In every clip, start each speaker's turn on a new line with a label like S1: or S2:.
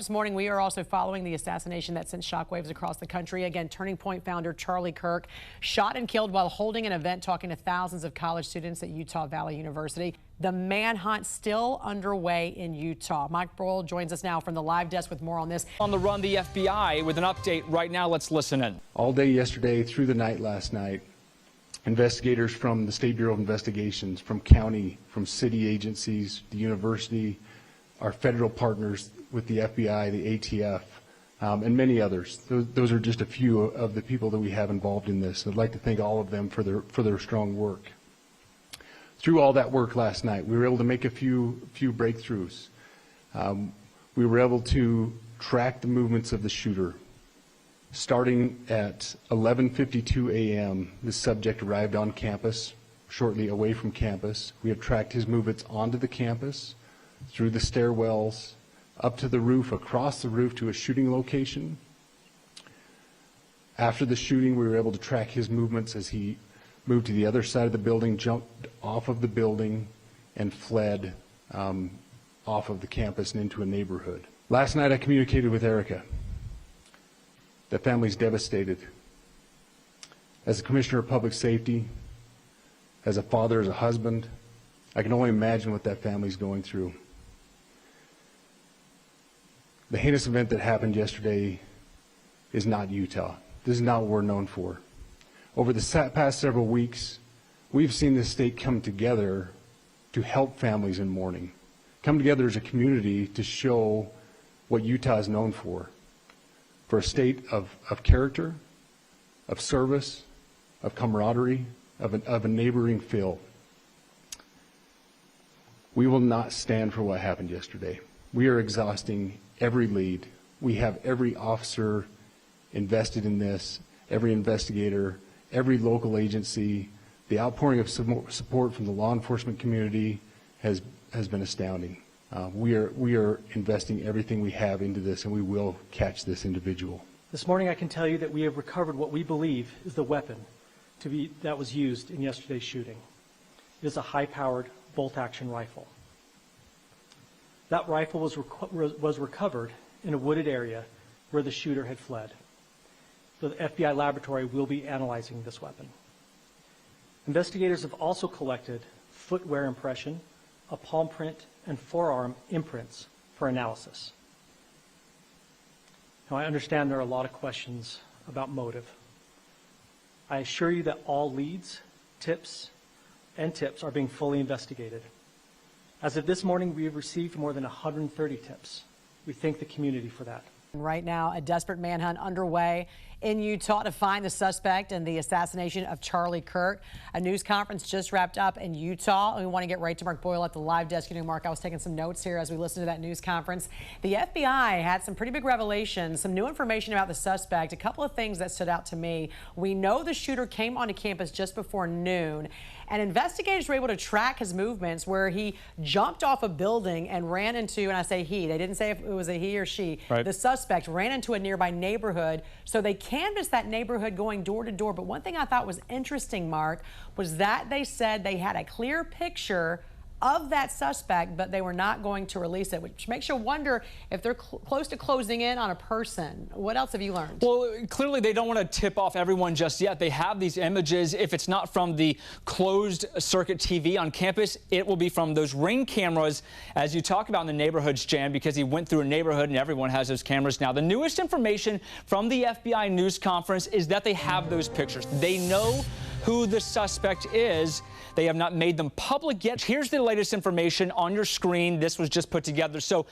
S1: This morning, we are also following the assassination that sent shockwaves across the country. Again, Turning Point founder Charlie Kirk shot and killed while holding an event talking to thousands of college students at Utah Valley University. The manhunt still underway in Utah. Mike Beau joins us now from the live desk with more on this.
S2: On the run, the FBI with an update right now. Let's listen in.
S3: All day yesterday, through the night last night, investigators from the State Bureau of Investigations, from county, from city agencies, the university, our federal partners with the FBI, the ATF, and many others. Those are just a few of the people that we have involved in this. I'd like to thank all of them for their strong work. Through all that work last night, we were able to make a few breakthroughs. We were able to track the movements of the shooter. Starting at 11:52 a.m., the subject arrived on campus, shortly away from campus. We have tracked his movements onto the campus, through the stairwells, up to the roof, across the roof to a shooting location. After the shooting, we were able to track his movements as he moved to the other side of the building, jumped off of the building, and fled off of the campus and into a neighborhood. Last night I communicated with Erica. The family's devastated. As a commissioner of public safety, as a father, as a husband, I can only imagine what that family's going through. The heinous event that happened yesterday is not Utah. This is not what we're known for. Over the past several weeks, we've seen this state come together to help families in mourning, come together as a community to show what Utah is known for a state of character, of service, of camaraderie, of a neighboring feel. We will not stand for what happened yesterday. We are exhausting every lead. We have every officer invested in this, every investigator, every local agency. The outpouring of support from the law enforcement community has been astounding. We are investing everything we have into this, and we will catch this individual.
S4: This morning I can tell you that we have recovered what we believe is the weapon that was used in yesterday's shooting. It is a high-powered bolt-action rifle. That rifle was recovered in a wooded area where the shooter had fled. The FBI laboratory will be analyzing this weapon. Investigators have also collected footwear impression, a palm print, and forearm imprints for analysis. Now, I understand there are a lot of questions about motive. I assure you that all leads, tips are being fully investigated. As of this morning, we have received more than 130 tips. We thank the community for that.
S1: Right now, a desperate manhunt underway in Utah to find the suspect in the assassination of Charlie Kirk. A news conference just wrapped up in Utah. We want to get right to Mark Boyle at the live desk. You know, Mark, I was taking some notes here as we listened to that news conference. The FBI had some pretty big revelations, some new information about the suspect. A couple of things that stood out to me. We know the shooter came onto campus just before noon, and investigators were able to track his movements where he jumped off a building and ran into, and I say he, they didn't say if it was a he or she. Right. The suspect ran into a nearby neighborhood, so they canvassed that neighborhood going door to door. But one thing I thought was interesting, Mark, was that they said they had a clear picture of that suspect, but they were not going to release it, which makes you wonder if they're close to closing in on a person. What else have you learned? Well,
S2: clearly they don't want to tip off everyone just yet. They have these images. If it's not from the closed circuit TV on campus, it will be from those Ring cameras, as you talk about in the neighborhoods, Jan, because he went through a neighborhood and everyone has those cameras now. The newest information from the FBI news conference is that they have those pictures. They know who the suspect is. They have not made them public yet. Here's the latest information on your screen. This was just put together. So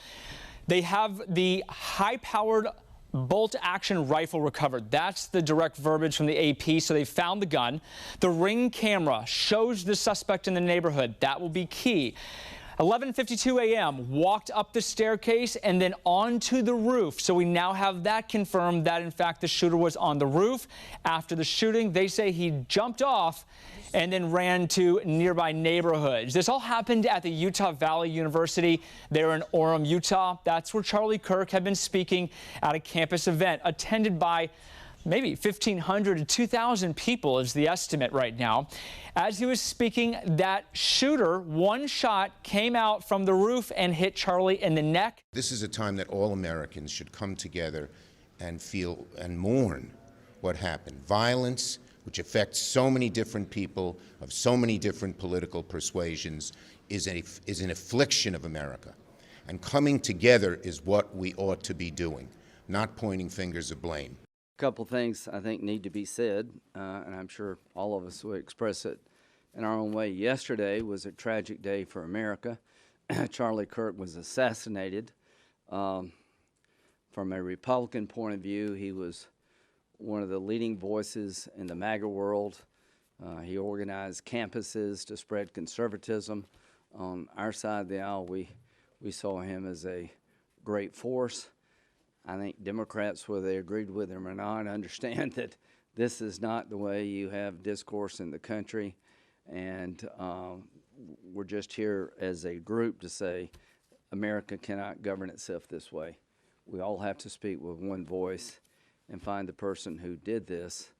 S2: they have the high-powered bolt-action rifle recovered. That's the direct verbiage from the AP. So they found the gun. The Ring camera shows the suspect in the neighborhood. That will be key. 11:52 a.m., walked up the staircase and then onto the roof. So we now have that confirmed that, in fact, the shooter was on the roof. After the shooting, they say he jumped off and then ran to nearby neighborhoods. This all happened at the Utah Valley University there in Orem, Utah. That's where Charlie Kirk had been speaking at a campus event attended by Maybe 1,500 to 2,000 people is the estimate right now. As he was speaking, that shooter, one shot came out from the roof and hit Charlie in the neck.
S5: This is a time that all Americans should come together and feel and mourn what happened. Violence, which affects so many different people of so many different political persuasions, is an affliction of America. And coming together is what we ought to be doing, not pointing fingers of blame.
S6: A couple things I think need to be said, and I'm sure all of us would express it in our own way. Yesterday was a tragic day for America. Charlie Kirk was assassinated. From a Republican point of view, he was one of the leading voices in the MAGA world. He organized campuses to spread conservatism. On our side of the aisle, we saw him as a great force. I think Democrats, whether they agreed with him or not, understand that this is not the way you have discourse in the country. And we're just here as a group to say America cannot govern itself this way. We all have to speak with one voice and find the person who did this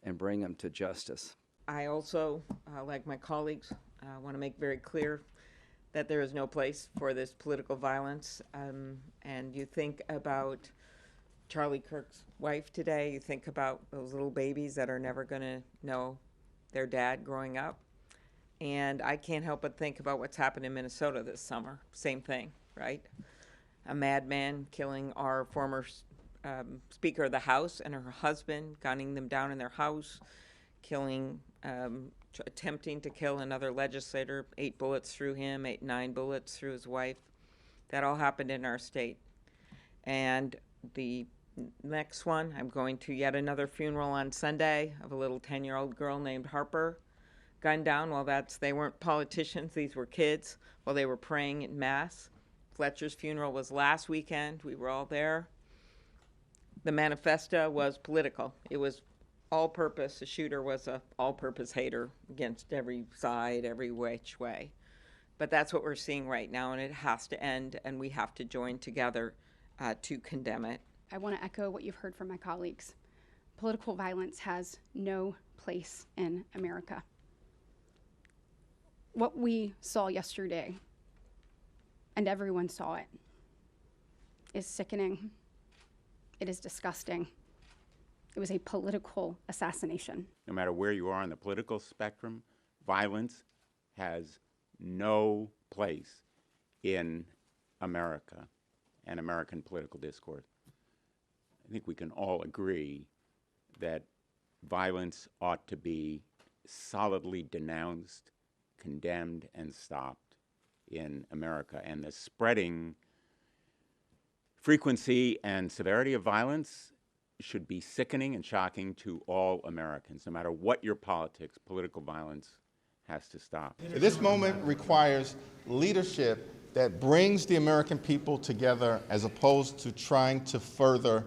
S6: and bring them to justice.
S7: I also, like my colleagues, want to make very clear that there is no place for this political violence. And you think about Charlie Kirk's wife today, you think about those little babies that are never going to know their dad growing up. And I can't help but think about what's happened in Minnesota this summer. Same thing, right? A madman killing our former Speaker of the House and her husband, gunning them down in their house, killing, attempting to kill another legislator, 8 bullets through him, 9 bullets through his wife. That all happened in our state. And the next one, I'm going to yet another funeral on Sunday of a little 10-year-old girl named Harper, gunned down. Well, they weren't politicians, these were kids while they were praying in Mass. Fletcher's funeral was last weekend. We were all there. The manifesto was political. It was all-purpose. The shooter was a all-purpose hater against every side, every which way. But that's what we're seeing right now, and it has to end, and we have to join together to condemn it.
S8: I want to echo what you've heard from my colleagues. Political violence has no place in America. What we saw yesterday, and everyone saw it, is sickening. It is disgusting. It was a political assassination.
S9: No matter where you are on the political spectrum, violence has no place in America and American political discourse. I think we can all agree that violence ought to be solidly denounced, condemned, and stopped in America. And the spreading frequency and severity of violence should be sickening and shocking to all Americans. No matter what your politics, political violence has to stop.
S10: This moment requires leadership that brings the American people together as opposed to trying to further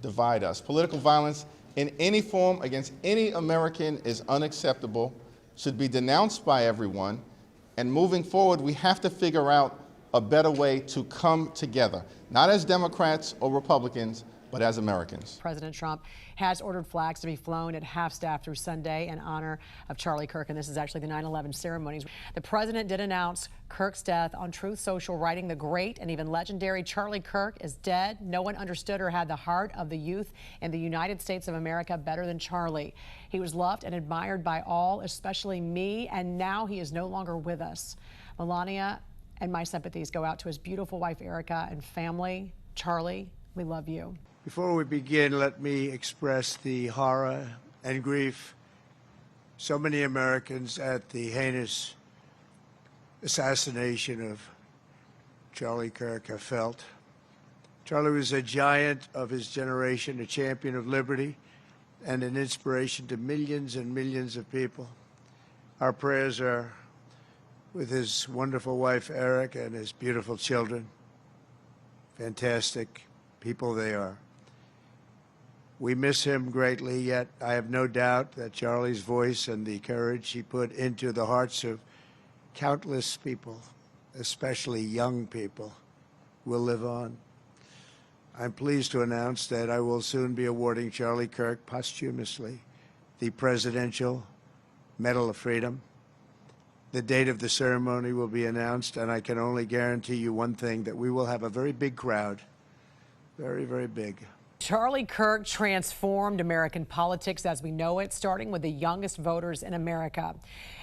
S10: divide us. Political violence in any form against any American is unacceptable, should be denounced by everyone, and moving forward, we have to figure out a better way to come together, not as Democrats or Republicans, but as Americans.
S1: President Trump has ordered flags to be flown at half-staff through Sunday in honor of Charlie Kirk, and this is actually the 9/11 ceremonies. The president did announce Kirk's death on Truth Social, writing, "The great and even legendary Charlie Kirk is dead. No one understood or had the heart of the youth in the United States of America better than Charlie. He was loved and admired by all, especially me, and now he is no longer with us." Melania and my sympathies go out to his beautiful wife, Erica, and family. Charlie, we love you.
S11: Before we begin, let me express the horror and grief so many Americans at the heinous assassination of Charlie Kirk have felt. Charlie was a giant of his generation, a champion of liberty, and an inspiration to millions and millions of people. Our prayers are with his wonderful wife, Eric, and his beautiful children. Fantastic people they are. We miss him greatly, yet I have no doubt that Charlie's voice and the courage he put into the hearts of countless people, especially young people, will live on. I'm pleased to announce that I will soon be awarding Charlie Kirk posthumously the Presidential Medal of Freedom. The date of the ceremony will be announced, and I can only guarantee you one thing, that we will have a very big crowd, very, very big.
S1: Charlie Kirk transformed American politics as we know it, starting with the youngest voters in America.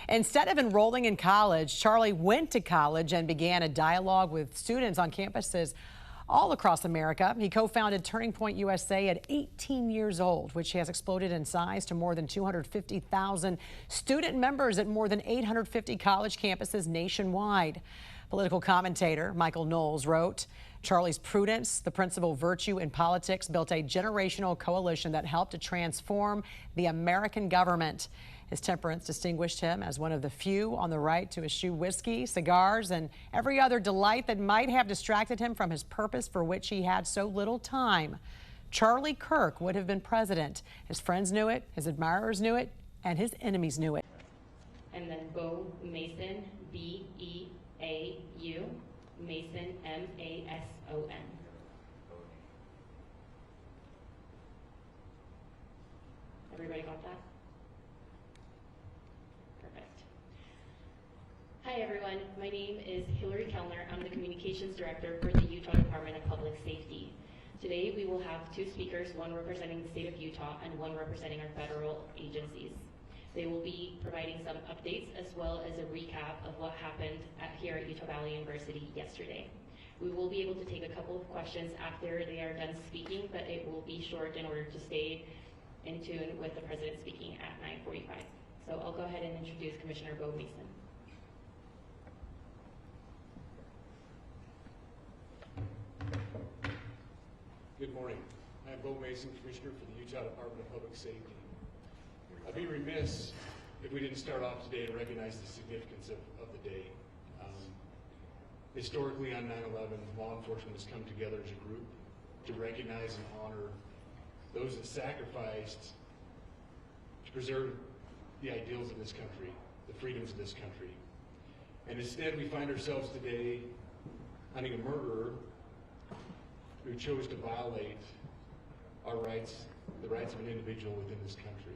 S1: Instead of enrolling in college, Charlie went to college and began a dialogue with students on campuses all across America. He co-founded Turning Point USA at 18 years old, which has exploded in size to more than 250,000 student members at more than 850 college campuses nationwide. Political commentator Michael Knowles wrote, Charlie's prudence, the principal virtue in politics, built a generational coalition that helped to transform the American government. His temperance distinguished him as one of the few on the right to eschew whiskey, cigars, and every other delight that might have distracted him from his purpose for which he had so little time. Charlie Kirk would have been president. His friends knew it, his admirers knew it, and his enemies knew it.
S12: And then Beau Mason, B-E-A-U, Mason, M-A-S-O-N. Everybody got that? Perfect. Hi everyone, my name is Hillary Kellner. I'm the Communications Director for the Utah Department of Public Safety. Today we will have two speakers, one representing the state of Utah and one representing our federal agencies. They will be providing some updates as well as a recap of what happened here at Utah Valley University yesterday. We will be able to take a couple of questions after they are done speaking, but it will be short in order to stay in tune with the president speaking at 9:45. So I'll go ahead and introduce Commissioner Beau Mason.
S13: Good morning. I'm Beau Mason, Commissioner for the Utah Department of Public Safety. I'd be remiss if we didn't start off today and recognize the significance of the day. Historically on 9/11, law enforcement has come together as a group to recognize and honor those that sacrificed to preserve the ideals of this country, the freedoms of this country. And instead we find ourselves today hunting a murderer who chose to violate our rights, the rights of an individual within this country.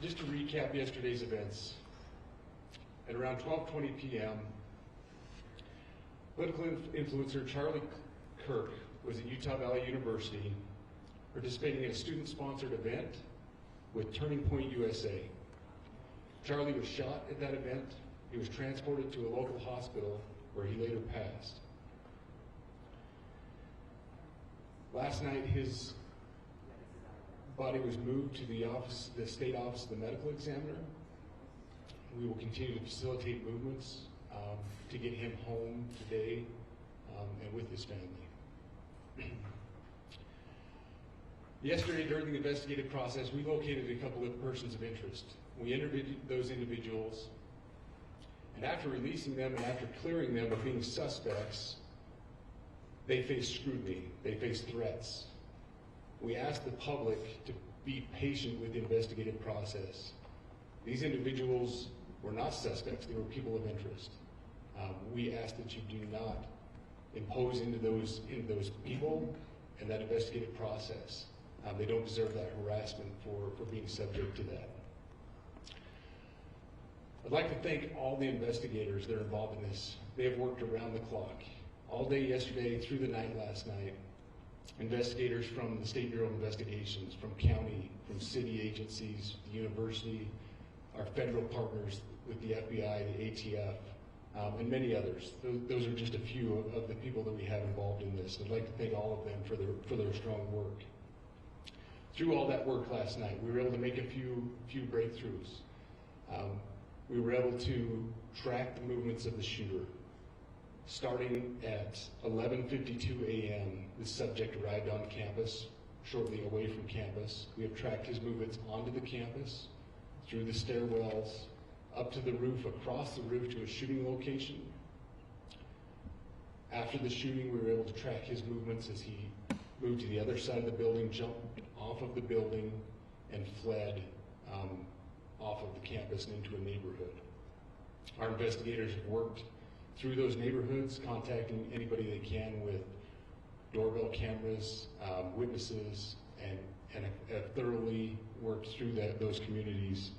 S13: Just to recap yesterday's events, at around 12:20 p.m., political influencer Charlie Kirk was at Utah Valley University participating in a student-sponsored event with Turning Point USA. Charlie was shot at that event. He was transported to a local hospital where he later passed. Last night, his body was moved to the state office of the medical examiner. We will continue to facilitate movements to get him home today and with his family. Yesterday, during the investigative process, we located a couple of persons of interest. We interviewed those individuals, and after releasing them and after clearing them of being suspects, they faced scrutiny, they faced threats. We asked the public to be patient with the investigative process. These individuals were not suspects, they were people of interest. We ask that you do not impose into those people and that investigative process. They don't deserve that harassment for being subject to that. I'd like to thank all the investigators that are involved in this. They have worked around the clock. All day yesterday, through the night last night, investigators from the State Bureau of Investigations, from county, from city agencies, the university, our federal partners with the FBI, the ATF, and many others. Those are just a few of the people that we have involved in this. I'd like to thank all of them for their strong work. Through all that work last night, we were able to make a few breakthroughs. We were able to track the movements of the shooter. Starting at 11:52 a.m., the subject arrived on campus, shortly away from campus. We have tracked his movements onto the campus, through the stairwells, up to the roof, across the roof to a shooting location. After the shooting, we were able to track his movements as he moved to the other side of the building, jumped off of the building, and fled off of the campus and into a neighborhood. Our investigators have worked through those neighborhoods, contacting anybody they can with doorbell cameras, witnesses, and have thoroughly worked through those communities,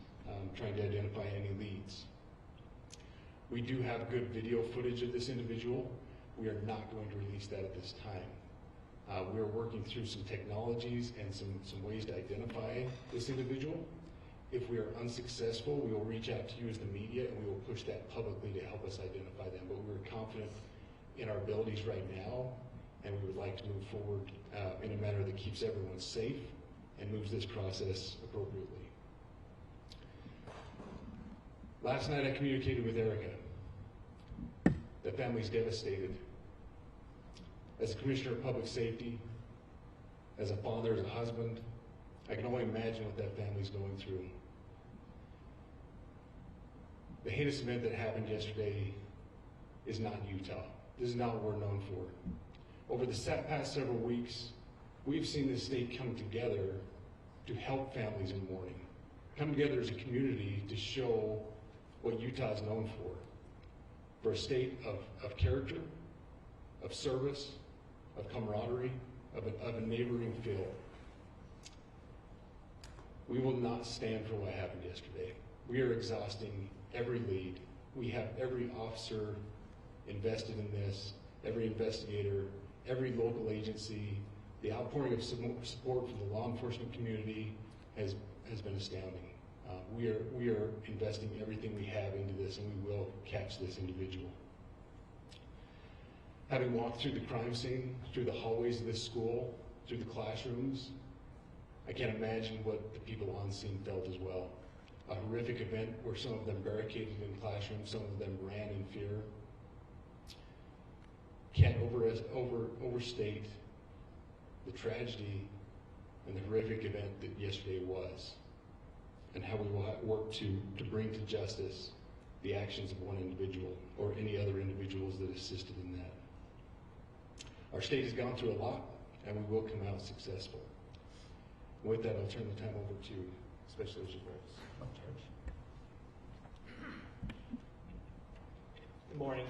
S13: trying to identify any leads. We do have good video footage of this individual. We are not going to release that at this time. We are working through some technologies and some ways to identify this individual. If we are unsuccessful, we will reach out to you as the media and we will push that publicly to help us identify them. But we're confident in our abilities right now, and we would like to move forward in a manner that keeps everyone safe and moves this process appropriately. Last night I communicated with Erica. The family's devastated. As a commissioner of public safety, as a father, as a husband, I can only imagine what that family's going through. The heinous event that happened yesterday is not Utah. This is not what we're known for. Over the past several weeks, we've seen this state come together to help families in mourning, come together as a community to show what Utah is known for a state of character, of service, of camaraderie, of a neighboring feel. We will not stand for what happened yesterday. We are exhausting every lead. We have every officer invested in this, every investigator, every local agency. The outpouring of support from the law enforcement community has been astounding. We are investing everything we have into this, and we will catch this individual. Having walked through the crime scene, through the hallways of this school, through the classrooms, I can't imagine what the people on scene felt as well. A horrific event where some of them barricaded in classrooms, some of them ran in fear. Can't overstate the tragedy and the horrific event that yesterday was, and how we will work to bring to justice the actions of one individual or any other individuals that assisted in that. Our state has gone through a lot, and we will come out successful. With that, I'll turn the time over to Special Agent Rose.
S4: Good morning.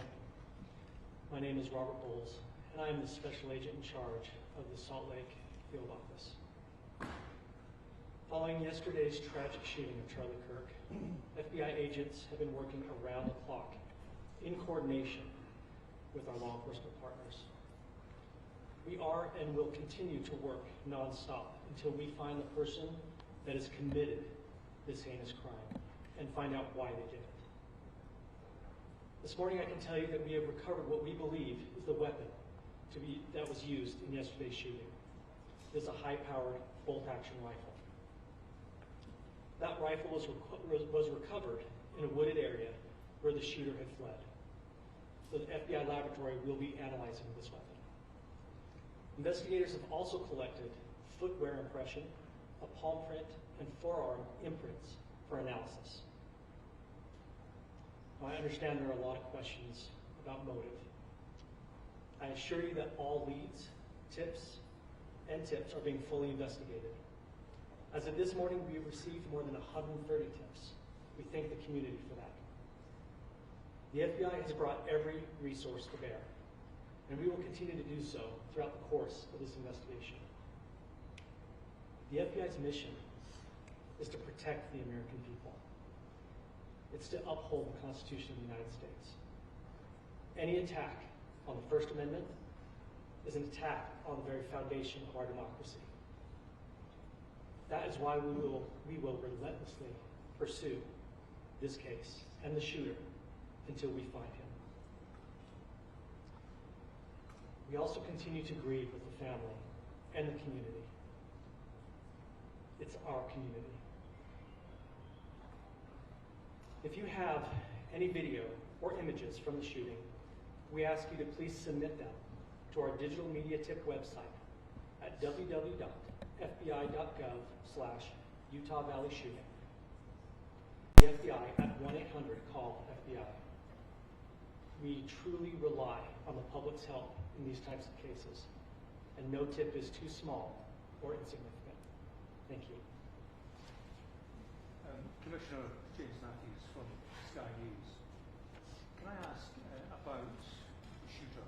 S4: My name is Robert Bowles, and I am the Special Agent in charge of the Salt Lake Field Office. Following yesterday's tragic shooting of Charlie Kirk, FBI agents have been working around the clock in coordination with our law enforcement partners. We are and will continue to work nonstop until we find the person that has committed this heinous crime and find out why they did it. This morning I can tell you that we have recovered what we believe is the weapon that was used in yesterday's shooting. It is a high-powered bolt-action rifle. That rifle was recovered in a wooded area where the shooter had fled. The FBI laboratory will be analyzing this weapon. Investigators have also collected footwear impression, a palm print, and forearm imprints for analysis. Now, I understand there are a lot of questions about motive. I assure you that all leads, tips are being fully investigated. As of this morning, we have received more than 130 tips. We thank the community for that. The FBI has brought every resource to bear, and we will continue to do so throughout the course of this investigation. The FBI's mission is to protect the American people. It's to uphold the Constitution of the United States. Any attack on the First Amendment is an attack on the very foundation of our democracy. That is why we will relentlessly pursue this case and the shooter until we find him. We also continue to grieve with the family and the community. It's our community. If you have any video or images from the shooting, we ask you to please submit them to our digital media tip website at www.fbi.gov/Utah Valley Shooting. The FBI at 1-800-CALL-FBI. We truly rely on the public's help in these types of cases, and no tip is too small or insignificant. Thank you.
S14: Commissioner James Matthews from Sky News. Can I ask a about the shooter.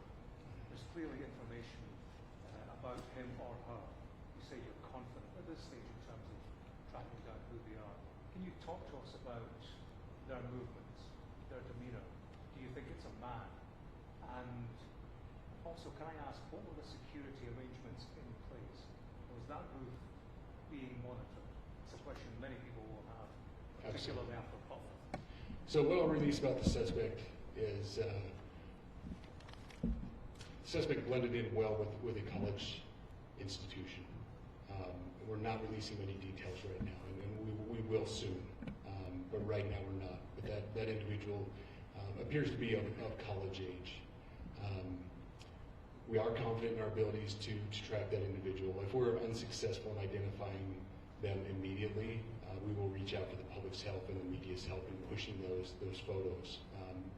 S14: There's clearly information about him or her. You say you're confident at this stage in terms of tracking down who they are. Can you talk to us about their movements, their demeanor? Do you think it's a man? And also, can I ask, what were the security arrangements in place? Was that roof being monitored? It's a question many people will have, particularly after Pop.
S13: So what I'll release about the suspect is suspect blended in well with a college institution. We're not releasing any details right now, and we will soon, but right now we're not. But that individual appears to be of college age. We are confident in our abilities to track that individual. If we're unsuccessful in identifying them immediately, we will reach out for the public's help and the media's help in pushing those photos.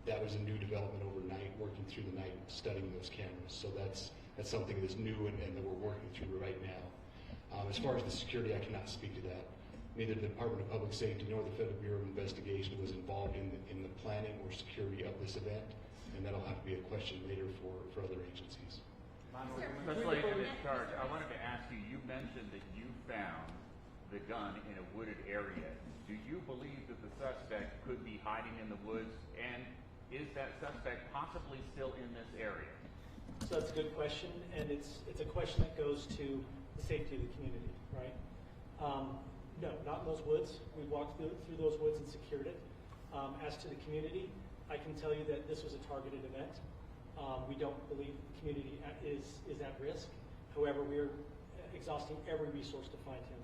S13: That was a new development overnight, working through the night, studying those cameras. So that's something that's new and that we're working through right now. As far as the security, I cannot speak to that. Neither the Department of Public Safety nor the Federal Bureau of Investigation was involved in the planning or security of this event, and that'll have to be a question later for other agencies.
S9: Mr. Lady in charge, I wanted to ask you, you mentioned that you found the gun in a wooded area. Do you believe that the suspect could be hiding in the woods, and is that suspect possibly still in this area?
S4: So that's a good question, and it's a question that goes to the safety of the community, right? No, not in those woods. We walked through those woods and secured it. As to the community, I can tell you that this was a targeted event. We don't believe the community is at risk. However, we are exhausting every resource to find him,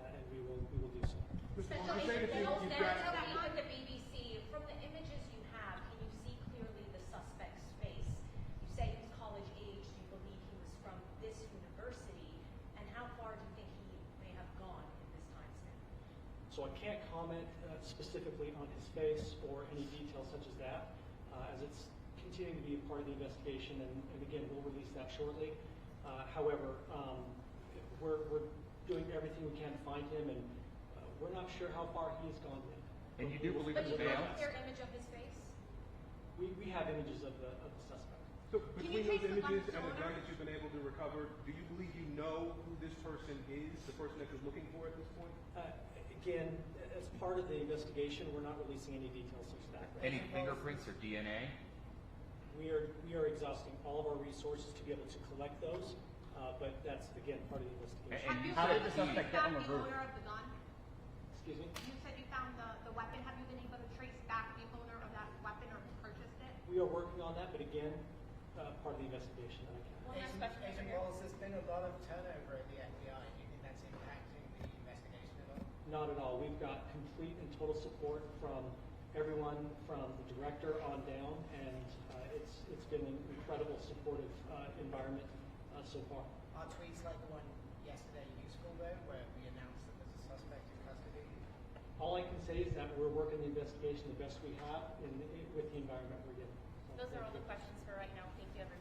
S4: and we will do so.
S15: Special Agent Beau, with the BBC, from the images you have, can you see clearly the suspect's face? You say he's college age. Do you believe he was from this university? And how far do you think he may have gone in this time span?
S4: So I can't comment specifically on his face or any details such as that, as it's continuing to be a part of the investigation, and again, we'll release that shortly. However, we're doing everything we can to find him, and we're not sure how far he has gone yet.
S9: And you do believe
S15: it's
S9: Beau?
S15: But you have a clear image of his face?
S4: We have images of the suspect.
S14: So between those images and the gun that you've been able to recover, do you believe you know who this person is, the person that you're looking for at this point?
S4: Again, as part of the investigation, we're not releasing any details such as that.
S9: Any fingerprints or DNA?
S4: We are exhausting all of our resources to be able to collect those, but that's, again, part of the investigation.
S15: How did the suspect get on the roof?
S4: Excuse me?
S15: You said you found the weapon. Have you been able to trace back the owner of that weapon or who purchased it?
S4: We are working on that, but again, part of the investigation that I can.
S15: One last question.
S16: Agent Wallace, there's been a lot of turnover at the FBI. Do you think that's impacting the investigation at all?
S4: Not at all. We've got complete and total support from everyone, from the director on down, and it's been an incredible supportive environment so far.
S16: Are tweets like the one yesterday useful, though, where we announced that there's a suspect in custody?
S4: All I can say is that we're working the investigation the best we have with the environment we're given.
S15: Those are all the questions for right now. Thank you, everyone.